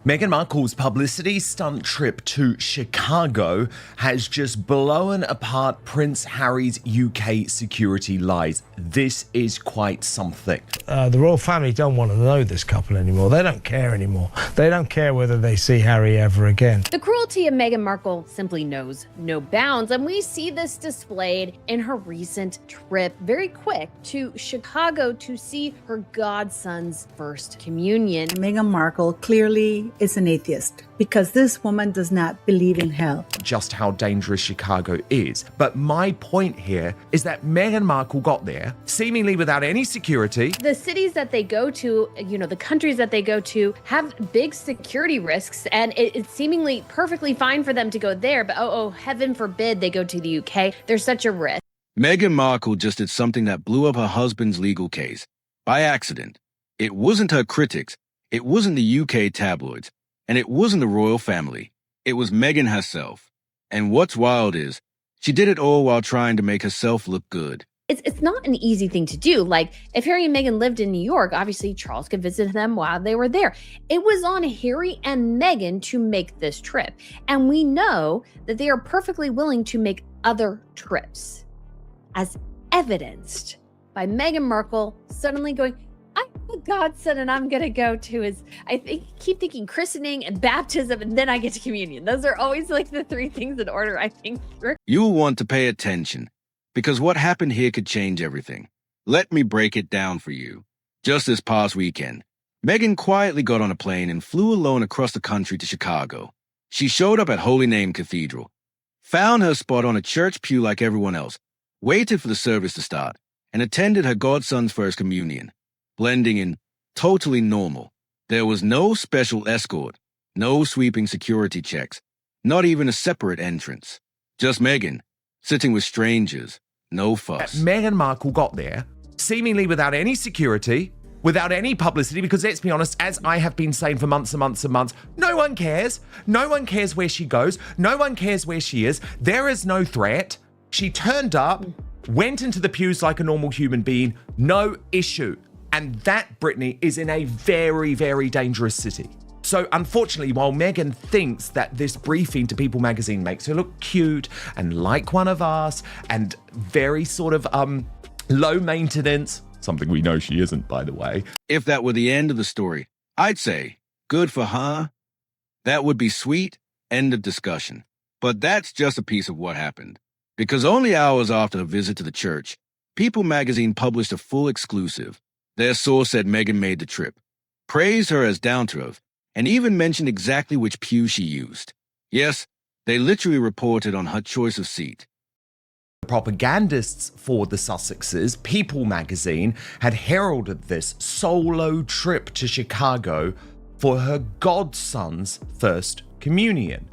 Meghan Markle's publicity stunt trip to Chicago has just blown apart Prince Harry's UK security lies. This is quite something. The royal family don't want to know this couple anymore. They don't care anymore. They don't care whether they see Harry ever again. The cruelty of Meghan Markle simply knows no bounds, and we see this displayed in her recent trip, very quick, to Chicago to see her godson's first communion. Meghan Markle clearly is an atheist because this woman does not believe in hell. Just how dangerous Chicago is. But my point here is that Meghan Markle got there seemingly without any security. The cities that they go to, the countries that they go to have big security risks, and it's seemingly perfectly fine for them to go there. But oh, heaven forbid they go to the UK. There's such a risk. Meghan Markle just did something that blew up her husband's legal case by accident. It wasn't her critics. It wasn't the UK tabloids. And it wasn't the royal family. It was Meghan herself. And what's wild is, she did it all while trying to make herself look good. It's not an easy thing to do. Like, if Harry and Meghan lived in New York, obviously Charles could visit them while they were there. It was on Harry and Meghan to make this trip. And we know that they are perfectly willing to make other trips, as evidenced by Meghan Markle suddenly going, I'm the godson and I'm going to go to his, keep thinking christening and baptism, and then I get to communion. Those are always like the three things in order, I think. You'll want to pay attention, because what happened here could change everything. Let me break it down for you. Just this past weekend, Meghan quietly got on a plane and flew alone across the country to Chicago. She showed up at Holy Name Cathedral, found her spot on a church pew like everyone else, waited for the service to start, and attended her godson's first communion. Blending in, totally normal. There was no special escort, no sweeping security checks, not even a separate entrance. Just Meghan, sitting with strangers, no fuss. Meghan Markle got there seemingly without any security, without any publicity, because let's be honest, as I have been saying for months and months and months, no one cares. No one cares where she goes. No one cares where she is. There is no threat. She turned up, went into the pews like a normal human being, no issue. And that, Brittany, is in a very, very dangerous city. So unfortunately, while Meghan thinks that this briefing to People magazine makes her look cute and like one of us and very sort of low maintenance, something we know she isn't, by the way. If that were the end of the story, I'd say, good for her. That would be sweet, end of discussion. But that's just a piece of what happened. Because only hours after her visit to the church, People magazine published a full exclusive. Their source said Meghan made the trip, praised her as down to earth, and even mentioned exactly which pew she used. Yes, they literally reported on her choice of seat. The propagandists for the Sussexes, People magazine, had heralded this solo trip to Chicago for her godson's first communion.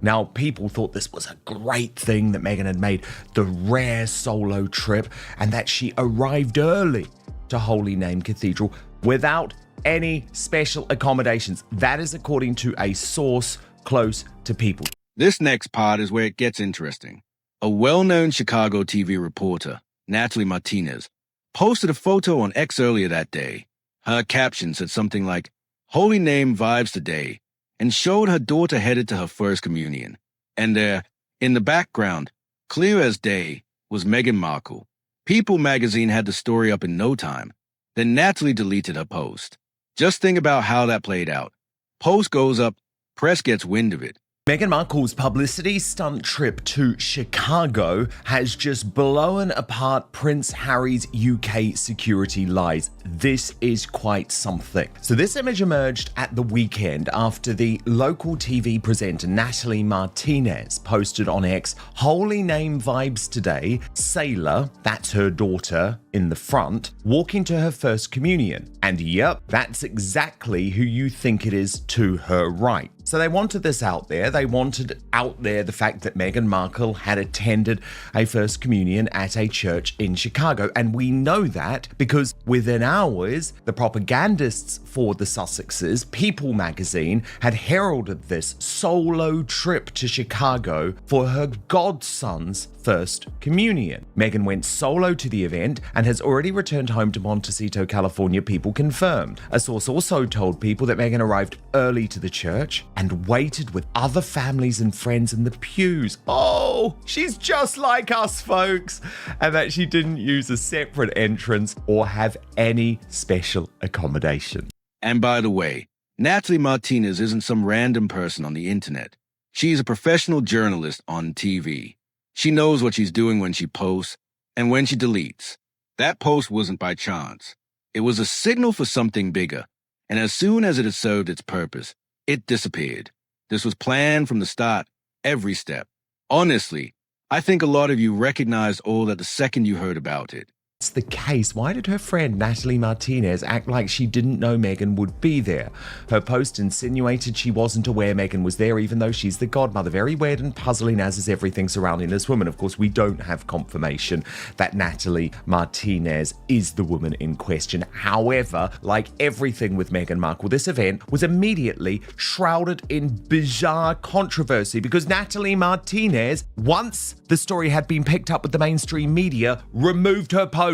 Now, people thought this was a great thing that Meghan had made the rare solo trip and that she arrived early to Holy Name Cathedral without any special accommodations. That is according to a source close to People. This next part is where it gets interesting. A well-known Chicago TV reporter, Natalie Martinez, posted a photo on X earlier that day. Her caption said something like, Holy Name vibes today, and showed her daughter headed to her first communion. And there, in the background, clear as day, was Meghan Markle. People magazine had the story up in no time. Then Natalie deleted her post. Just think about how that played out. Post goes up, press gets wind of it. Meghan Markle's publicity stunt trip to Chicago has just blown apart Prince Harry's UK security lies. This is quite something. So this image emerged at the weekend after the local TV presenter Natalie Martinez posted on X, Holy Name vibes today, Sailor, that's her daughter, in the front, walking to her first communion. And yep, that's exactly who you think it is to her right. So they wanted this out there. They wanted out there the fact that Meghan Markle had attended a First Communion at a church in Chicago. And we know that because within hours, the propagandists for the Sussexes, People magazine, had heralded this solo trip to Chicago for her godson's First Communion. Meghan went solo to the event and has already returned home to Montecito, California, People confirmed. A source also told People that Meghan arrived early to the church and waited with other families and friends in the pews. Oh, she's just like us, folks. And that she didn't use a separate entrance or have any special accommodation. And by the way, Natalie Martinez isn't some random person on the internet. She's a professional journalist on TV. She knows what she's doing when she posts and when she deletes. That post wasn't by chance. It was a signal for something bigger. And as soon as it had served its purpose, it disappeared. This was planned from the start, every step. Honestly, I think a lot of you recognized all that the second you heard about it. It's the case. Why did her friend Natalie Martinez act like she didn't know Meghan would be there? Her post insinuated she wasn't aware Meghan was there, even though she's the godmother. Very weird and puzzling, as is everything surrounding this woman. Of course, we don't have confirmation that Natalie Martinez is the woman in question. However, like everything with Meghan Markle, this event was immediately shrouded in bizarre controversy because Natalie Martinez, once the story had been picked up with the mainstream media, removed her post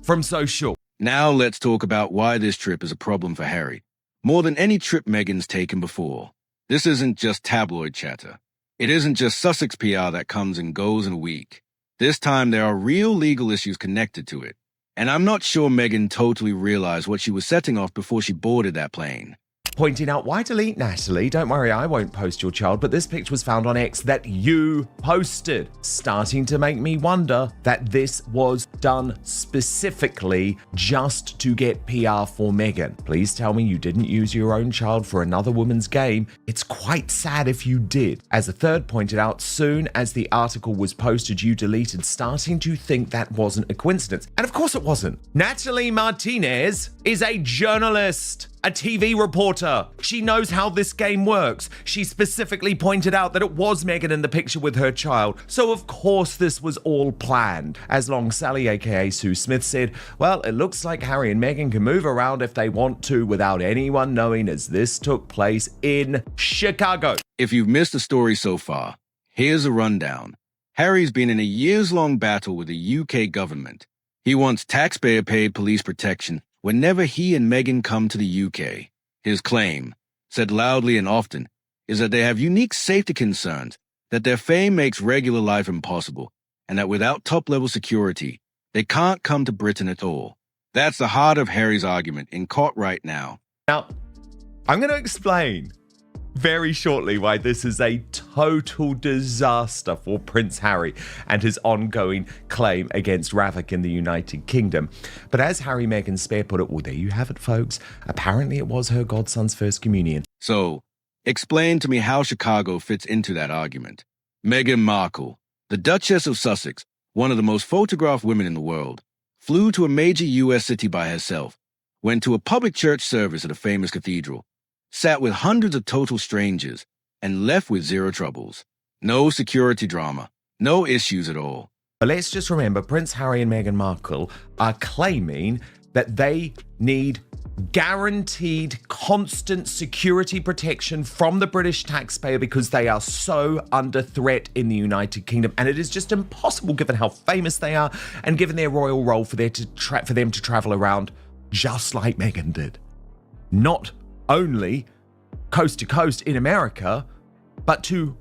from social. Now let's talk about why this trip is a problem for Harry. More than any trip Meghan's taken before. This isn't just tabloid chatter. It isn't just Sussex PR that comes and goes in a week. This time there are real legal issues connected to it. And I'm not sure Meghan totally realized what she was setting off before she boarded that plane. Pointing out, why delete Natalie? Don't worry, I won't post your child, but this picture was found on X that you posted. Starting to make me wonder that this was done specifically just to get PR for Meghan. Please tell me you didn't use your own child for another woman's game. It's quite sad if you did. As a third pointed out, soon as the article was posted, you deleted, starting to think that wasn't a coincidence. And of course it wasn't. Natalie Martinez is a journalist, a TV reporter. She knows how this game works. She specifically pointed out that it was Meghan in the picture with her child. So of course this was all planned. As Long Sally, aka Sue Smith, said, well, it looks like Harry and Meghan can move around if they want to without anyone knowing, as this took place in Chicago. If you've missed the story so far, here's a rundown. Harry's been in a years-long battle with the UK government. He wants taxpayer-paid police protection whenever he and Meghan come to the UK. His claim, said loudly and often, is that they have unique safety concerns, that their fame makes regular life impossible, and that without top-level security, they can't come to Britain at all. That's the heart of Harry's argument in court right now. Now, I'm going to explain very shortly why this is a total disaster for Prince Harry and his ongoing claim against Ravik in the United Kingdom. But as Harry Meghan Spare put it, well, there you have it, folks. Apparently it was her godson's First Communion. So, explain to me how Chicago fits into that argument. Meghan Markle, the Duchess of Sussex, one of the most photographed women in the world, flew to a major U.S. city by herself, went to a public church service at a famous cathedral, sat with hundreds of total strangers, and left with zero troubles. No security drama, no issues at all. But let's just remember, Prince Harry and Meghan Markle are claiming that they need guaranteed constant security protection from the British taxpayer because they are so under threat in the United Kingdom. And it is just impossible, given how famous they are and given their royal role, for them to travel around just like Meghan did. Not only coast to coast in America, but to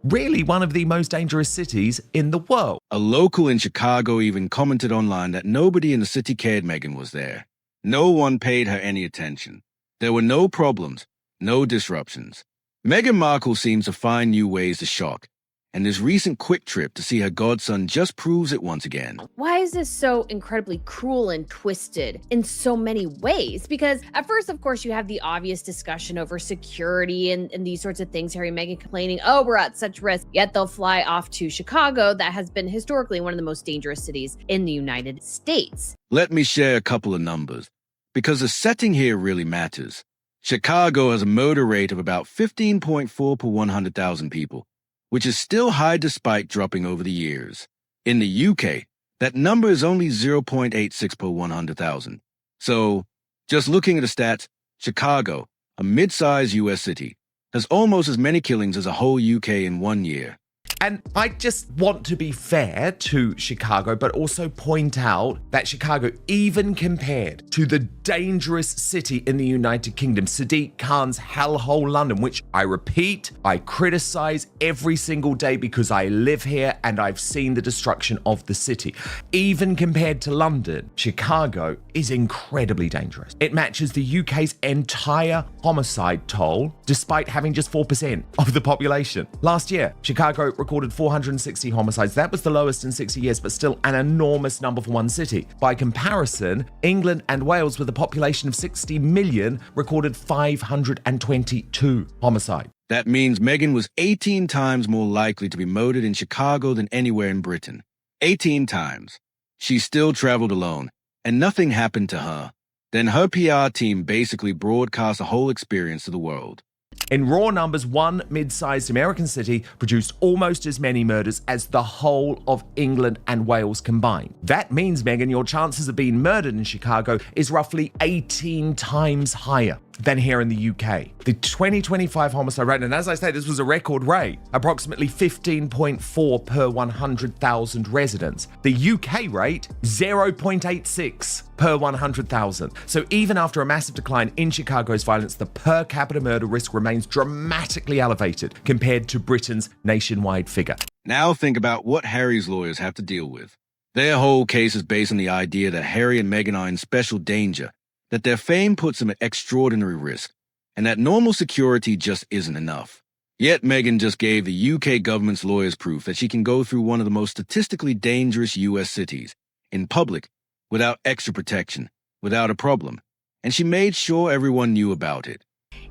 really one of the most dangerous cities in the world. A local in Chicago even commented online that nobody in the city cared Meghan was there. No one paid her any attention. There were no problems, no disruptions. Meghan Markle seems to find new ways to shock, and this recent quick trip to see her godson just proves it once again. Why is this so incredibly cruel and twisted in so many ways? Because at first, of course, you have the obvious discussion over security and these sorts of things. Harry and Meghan complaining, oh, we're at such risk, yet they'll fly off to Chicago, that has been historically one of the most dangerous cities in the United States. Let me share a couple of numbers, because the setting here really matters. Chicago has a murder rate of about 15.4 per 100,000 people, which is still high despite dropping over the years. In the UK, that number is only 0.86 per 100,000. So, just looking at the stats, Chicago, a mid-sized US city, has almost as many killings as a whole UK in 1 year. And I just want to be fair to Chicago, but also point out that Chicago, even compared to the dangerous city in the United Kingdom, Sadiq Khan's hellhole London, which I repeat, I criticize every single day because I live here and I've seen the destruction of the city. Even compared to London, Chicago is incredibly dangerous. It matches the UK's entire homicide toll, despite having just 4% of the population. Last year, Chicago recorded 460 homicides. That was the lowest in 60 years, but still an enormous number for one city. By comparison, England and Wales, with a population of 60 million, recorded 522 homicides. That means Meghan was 18 times more likely to be murdered in Chicago than anywhere in Britain. 18 times. She still traveled alone, and nothing happened to her. Then her PR team basically broadcast the whole experience to the world. In raw numbers, one mid-sized American city produced almost as many murders as the whole of England and Wales combined. That means, Meghan, your chances of being murdered in Chicago is roughly 18 times higher than here in the UK. The 2025 homicide rate, and as I say, this was a record rate, approximately 15.4 per 100,000 residents. The UK rate, 0.86 per 100,000. So even after a massive decline in Chicago's violence, the per capita murder risk remains dramatically elevated compared to Britain's nationwide figure. Now think about what Harry's lawyers have to deal with. Their whole case is based on the idea that Harry and Meghan are in special danger, that their fame puts them at extraordinary risk, and that normal security just isn't enough. Yet Meghan just gave the UK government's lawyers proof that she can go through one of the most statistically dangerous US cities, in public, without extra protection, without a problem. And she made sure everyone knew about it.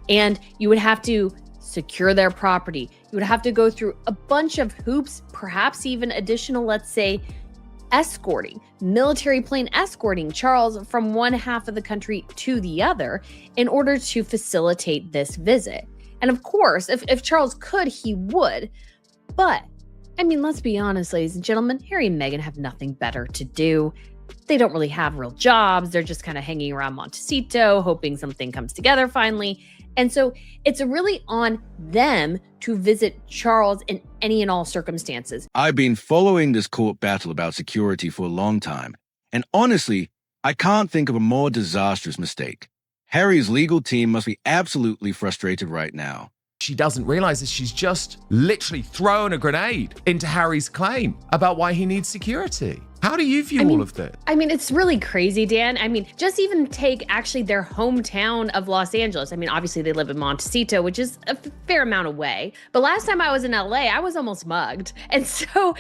And you would have to secure their property. You would have to go through a bunch of hoops, perhaps even additional, let's say, escorting, military plane escorting Charles from one half of the country to the other in order to facilitate this visit. And of course, if Charles could, he would. But, I mean, let's be honest, ladies and gentlemen, Harry and Meghan have nothing better to do. They don't really have real jobs. They're just kind of hanging around Montecito, hoping something comes together finally. And so it's really on them to visit Charles in any and all circumstances. I've been following this court battle about security for a long time, and honestly, I can't think of a more disastrous mistake. Harry's legal team must be absolutely frustrated right now. She doesn't realize that she's just literally thrown a grenade into Harry's claim about why he needs security. How do you view all of this? I mean, it's really crazy, Dan. I mean, just even take actually their hometown of Los Angeles. I mean, obviously they live in Montecito, which is a fair amount away. But last time I was in LA, I was almost mugged. And so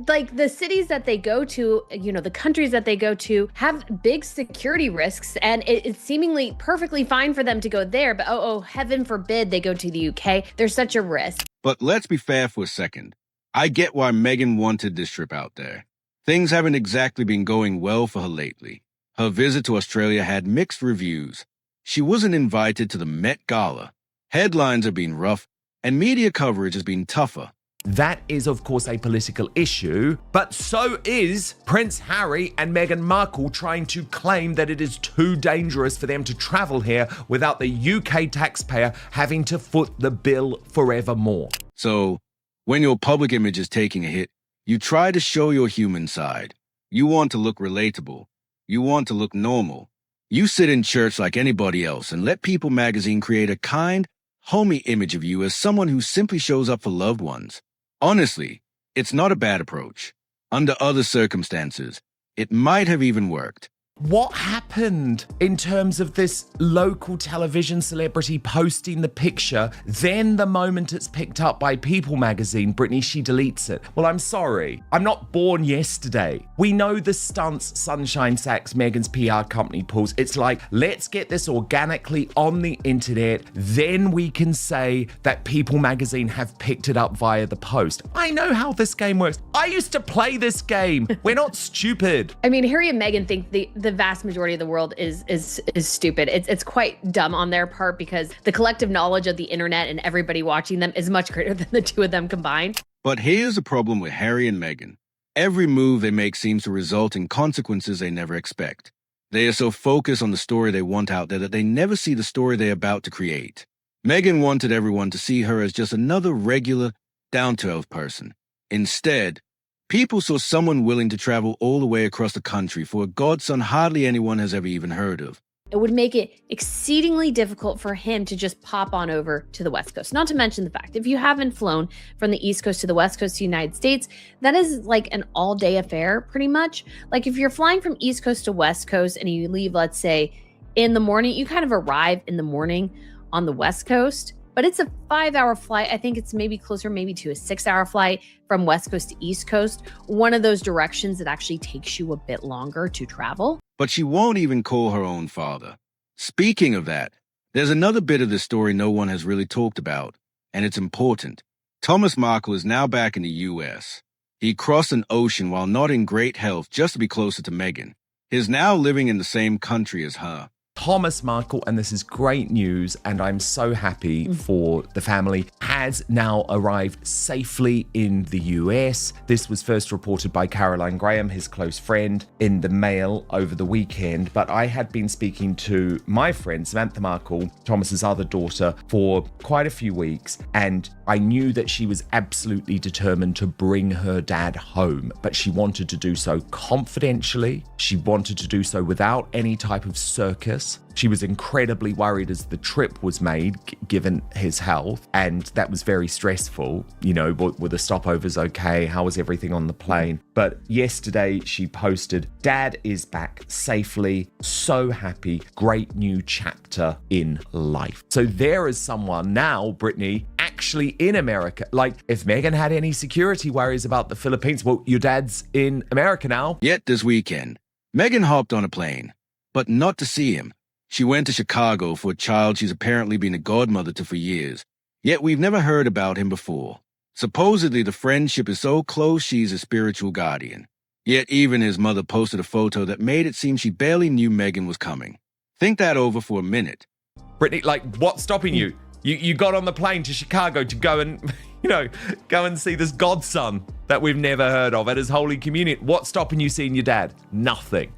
like the cities that they go to, you know, the countries that they go to have big security risks. And it's seemingly perfectly fine for them to go there. But oh, heaven forbid they go to the UK. There's such a risk. But let's be fair for a second. I get why Meghan wanted this trip out there. Things haven't exactly been going well for her lately. Her visit to Australia had mixed reviews. She wasn't invited to the Met Gala. Headlines have been rough, and media coverage has been tougher. That is, of course, a political issue, but so is Prince Harry and Meghan Markle trying to claim that it is too dangerous for them to travel here without the UK taxpayer having to foot the bill forevermore. So, when your public image is taking a hit, you try to show your human side. You want to look relatable. You want to look normal. You sit in church like anybody else and let People magazine create a kind, homey image of you as someone who simply shows up for loved ones. Honestly, it's not a bad approach. Under other circumstances, it might have even worked. What happened in terms of this local television celebrity posting the picture, then the moment it's picked up by People magazine, Brittany, she deletes it? Well, I'm sorry. I'm not born yesterday. We know the stunts Sunshine Sachs, Meghan's PR company, pulls. It's like, let's get this organically on the internet, then we can say that People magazine have picked it up via the post. I know how this game works. I used to play this game. We're not stupid. I mean, Harry and Meghan think the the vast majority of the world is stupid. It's quite dumb on their part because the collective knowledge of the internet and everybody watching them is much greater than the two of them combined. But here's the problem with Harry and Meghan. Every move they make seems to result in consequences they never expect. They are so focused on the story they want out there that they never see the story they're about to create. Meghan wanted everyone to see her as just another regular, down-to-earth person. Instead, people saw someone willing to travel all the way across the country for a godson hardly anyone has ever even heard of. It would make it exceedingly difficult for him to just pop on over to the West Coast. Not to mention the fact, if you haven't flown from the East Coast to the West Coast of the United States, that is like an all-day affair, pretty much. Like if you're flying from East Coast to West Coast and you leave, let's say, in the morning, you kind of arrive in the morning on the West Coast, but it's a 5-hour flight. I think it's maybe closer maybe to a 6-hour flight from West Coast to East Coast. One of those directions that actually takes you a bit longer to travel. But she won't even call her own father. Speaking of that, there's another bit of this story no one has really talked about, and it's important. Thomas Markle is now back in the U.S. He crossed an ocean while not in great health just to be closer to Meghan. He's now living in the same country as her. Thomas Markle, and this is great news, and I'm so happy for the family, has now arrived safely in the US. This was first reported by Caroline Graham, his close friend, in the Mail over the weekend. But I had been speaking to my friend, Samantha Markle, Thomas's other daughter, for quite a few weeks, and I knew that she was absolutely determined to bring her dad home, but she wanted to do so confidentially. She wanted to do so without any type of circus. She was incredibly worried as the trip was made, given his health, and that was very stressful. You know, were the stopovers okay? How was everything on the plane? But yesterday she posted, Dad is back safely, so happy, great new chapter in life. So there is someone now, Brittany, actually in America. Like, if Meghan had any security worries about the Philippines, well, your dad's in America now. Yet this weekend, Meghan hopped on a plane, but not to see him. She went to Chicago for a child she's apparently been a godmother to for years. Yet we've never heard about him before. Supposedly the friendship is so close she's a spiritual guardian. Yet even his mother posted a photo that made it seem she barely knew Meghan was coming. Think that over for a minute. Brittany, like, what's stopping you? You got on the plane to Chicago to go and, go and see this godson that we've never heard of at his Holy Communion. What's stopping you seeing your dad? Nothing.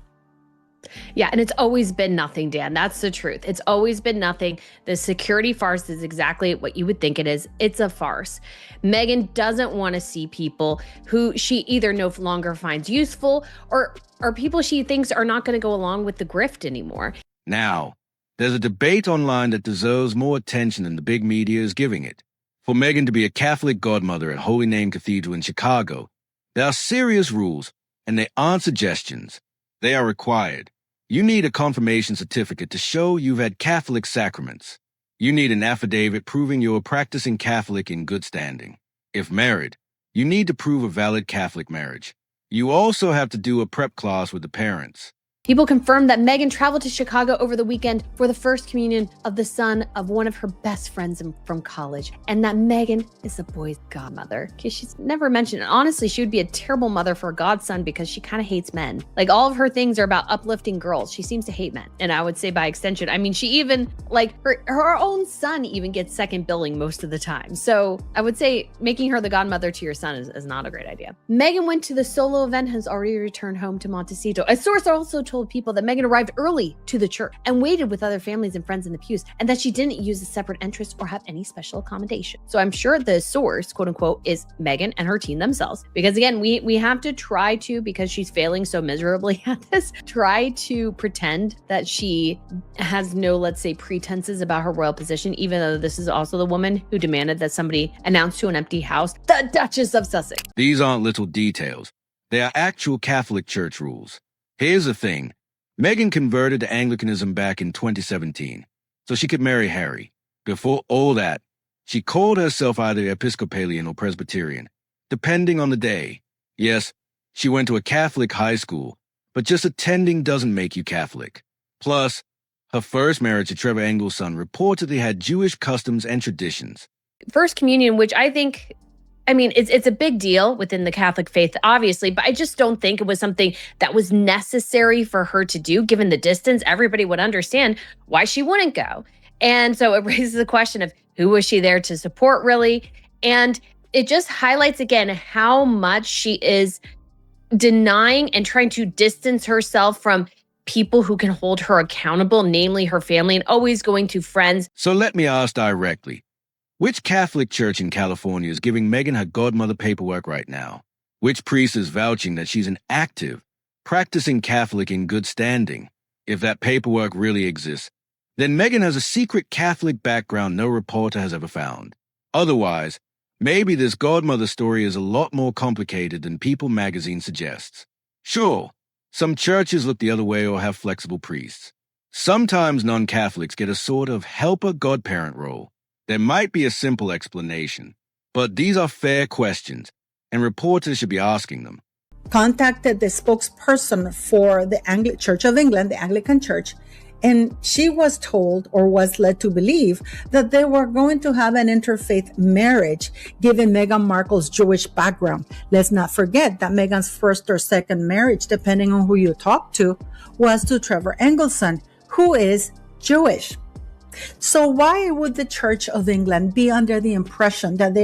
Yeah, and it's always been nothing, Dan. That's the truth. It's always been nothing. The security farce is exactly what you would think it is. It's a farce. Meghan doesn't want to see people who she either no longer finds useful or people she thinks are not going to go along with the grift anymore. Now, there's a debate online that deserves more attention than the big media is giving it. For Meghan to be a Catholic godmother at Holy Name Cathedral in Chicago, there are serious rules, and they aren't suggestions. They are required. You need a confirmation certificate to show you've had Catholic sacraments. You need an affidavit proving you're a practicing Catholic in good standing. If married, you need to prove a valid Catholic marriage. You also have to do a prep class with the parents. People confirmed that Meghan traveled to Chicago over the weekend for the first communion of the son of one of her best friends from college, and that Meghan is the boy's godmother. Because she's never mentioned it. Honestly, she would be a terrible mother for a godson because she kind of hates men. Like, all of her things are about uplifting girls. She seems to hate men. And I would say by extension, I mean, she even, like, her own son even gets second billing most of the time. So I would say making her the godmother to your son is not a great idea. Meghan went to the solo event, has already returned home to Montecito. A source also told people that Meghan arrived early to the church and waited with other families and friends in the pews, and that she didn't use a separate entrance or have any special accommodation. So I'm sure the source, quote unquote, is Meghan and her team themselves. Because again, we have to try to, because she's failing so miserably at this, try to pretend that she has no, let's say, pretenses about her royal position, even though this is also the woman who demanded that somebody announce to an empty house, the Duchess of Sussex. These aren't little details. They are actual Catholic Church rules. Here's the thing. Meghan converted to Anglicanism back in 2017, so she could marry Harry. Before all that, she called herself either Episcopalian or Presbyterian, depending on the day. Yes, she went to a Catholic high school, but just attending doesn't make you Catholic. Plus, her first marriage to Trevor Engle's son reportedly had Jewish customs and traditions. First communion, which I think I mean, it's a big deal within the Catholic faith, obviously, but I just don't think it was something that was necessary for her to do, given the distance. Everybody would understand why she wouldn't go. And so it raises the question of who was she there to support, really? And it just highlights again how much she is denying and trying to distance herself from people who can hold her accountable, namely her family, and always going to friends. So let me ask directly. Which Catholic church in California is giving Meghan her godmother paperwork right now? Which priest is vouching that she's an active, practicing Catholic in good standing? If that paperwork really exists, then Meghan has a secret Catholic background no reporter has ever found. Otherwise, maybe this godmother story is a lot more complicated than People magazine suggests. Sure, some churches look the other way or have flexible priests. Sometimes non-Catholics get a sort of helper godparent role. There might be a simple explanation, but these are fair questions, and reporters should be asking them. Contacted the spokesperson for the Church of England, the Anglican Church, and she was told, or was led to believe, that they were going to have an interfaith marriage, given Meghan Markle's Jewish background. Let's not forget that Meghan's first or second marriage, depending on who you talk to, was to Trevor Engelson, who is Jewish. So why would the Church of England be under the impression that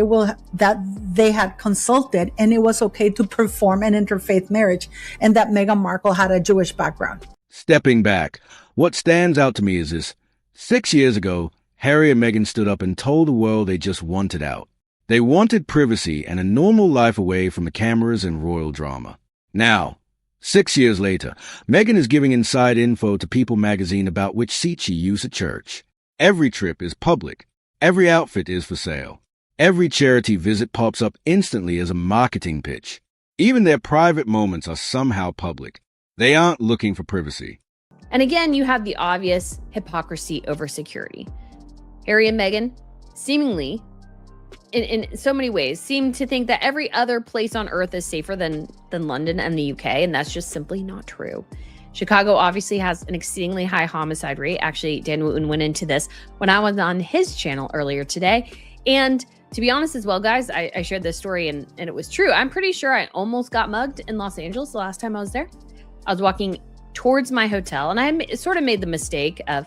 they had consulted and it was okay to perform an interfaith marriage, and that Meghan Markle had a Jewish background? Stepping back, what stands out to me is this. 6 years ago, Harry and Meghan stood up and told the world they just wanted out. They wanted privacy and a normal life away from the cameras and royal drama. Now, 6 years later, Meghan is giving inside info to People magazine about which seat she used at church. Every trip is public. Every outfit is for sale. Every charity visit pops up instantly as a marketing pitch. Even their private moments are somehow public. They aren't looking for privacy. And again, you have the obvious hypocrisy over security. Harry and Meghan, seemingly, in so many ways, seem to think that every other place on earth is safer than London and the UK, and that's just simply not true. Chicago obviously has an exceedingly high homicide rate. Actually, Dan Wooten went into this when I was on his channel earlier today. And to be honest as well, guys, I shared this story and it was true. I'm pretty sure I almost got mugged in Los Angeles the last time I was there. I was walking towards my hotel and I sort of made the mistake of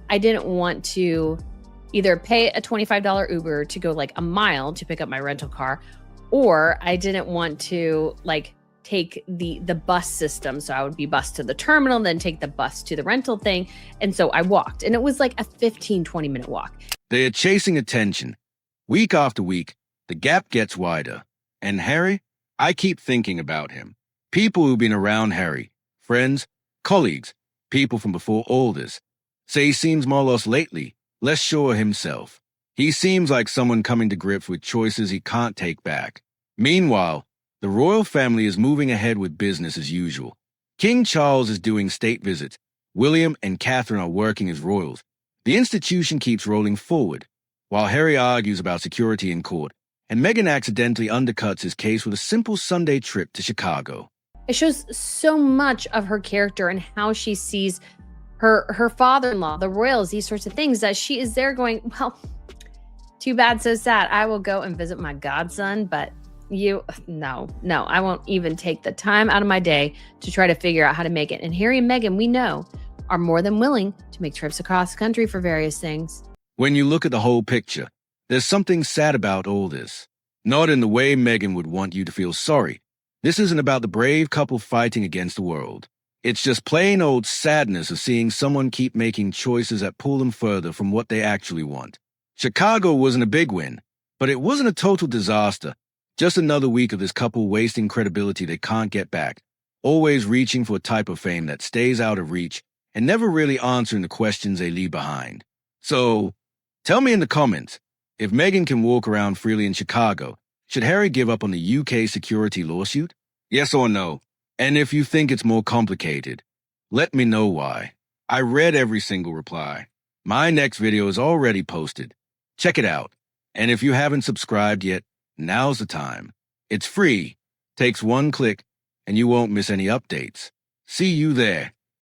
I didn't want to either pay a $25 Uber to go like a mile to pick up my rental car, or I didn't want to take the bus system. So I would be bused to the terminal, then take the bus to the rental thing. And so I walked, and it was like a 15-20 minute walk. They are chasing attention. Week after week, the gap gets wider. And Harry, I keep thinking about him. People who've been around Harry, friends, colleagues, people from before all this, say he seems more lost lately, less sure himself. He seems like someone coming to grips with choices he can't take back. Meanwhile, the royal family is moving ahead with business as usual. King Charles is doing state visits. William and Catherine are working as royals. The institution keeps rolling forward, while Harry argues about security in court, and Meghan accidentally undercuts his case with a simple Sunday trip to Chicago. It shows so much of her character and how she sees her father-in-law, the royals, these sorts of things, that she is there going, well, too bad, so sad. I will go and visit my godson, but no, I won't even take the time out of my day to try to figure out how to make it. And Harry and Meghan, we know, are more than willing to make trips across the country for various things. When you look at the whole picture, there's something sad about all this. Not in the way Meghan would want you to feel sorry. This isn't about the brave couple fighting against the world. It's just plain old sadness of seeing someone keep making choices that pull them further from what they actually want. Chicago wasn't a big win, but it wasn't a total disaster. Just another week of this couple wasting credibility they can't get back, always reaching for a type of fame that stays out of reach and never really answering the questions they leave behind. So, tell me in the comments, if Meghan can walk around freely in Chicago, should Harry give up on the UK security lawsuit? Yes or no? And if you think it's more complicated, let me know why. I read every single reply. My next video is already posted. Check it out. And if you haven't subscribed yet, now's the time. It's free, takes one click, and you won't miss any updates. See you there.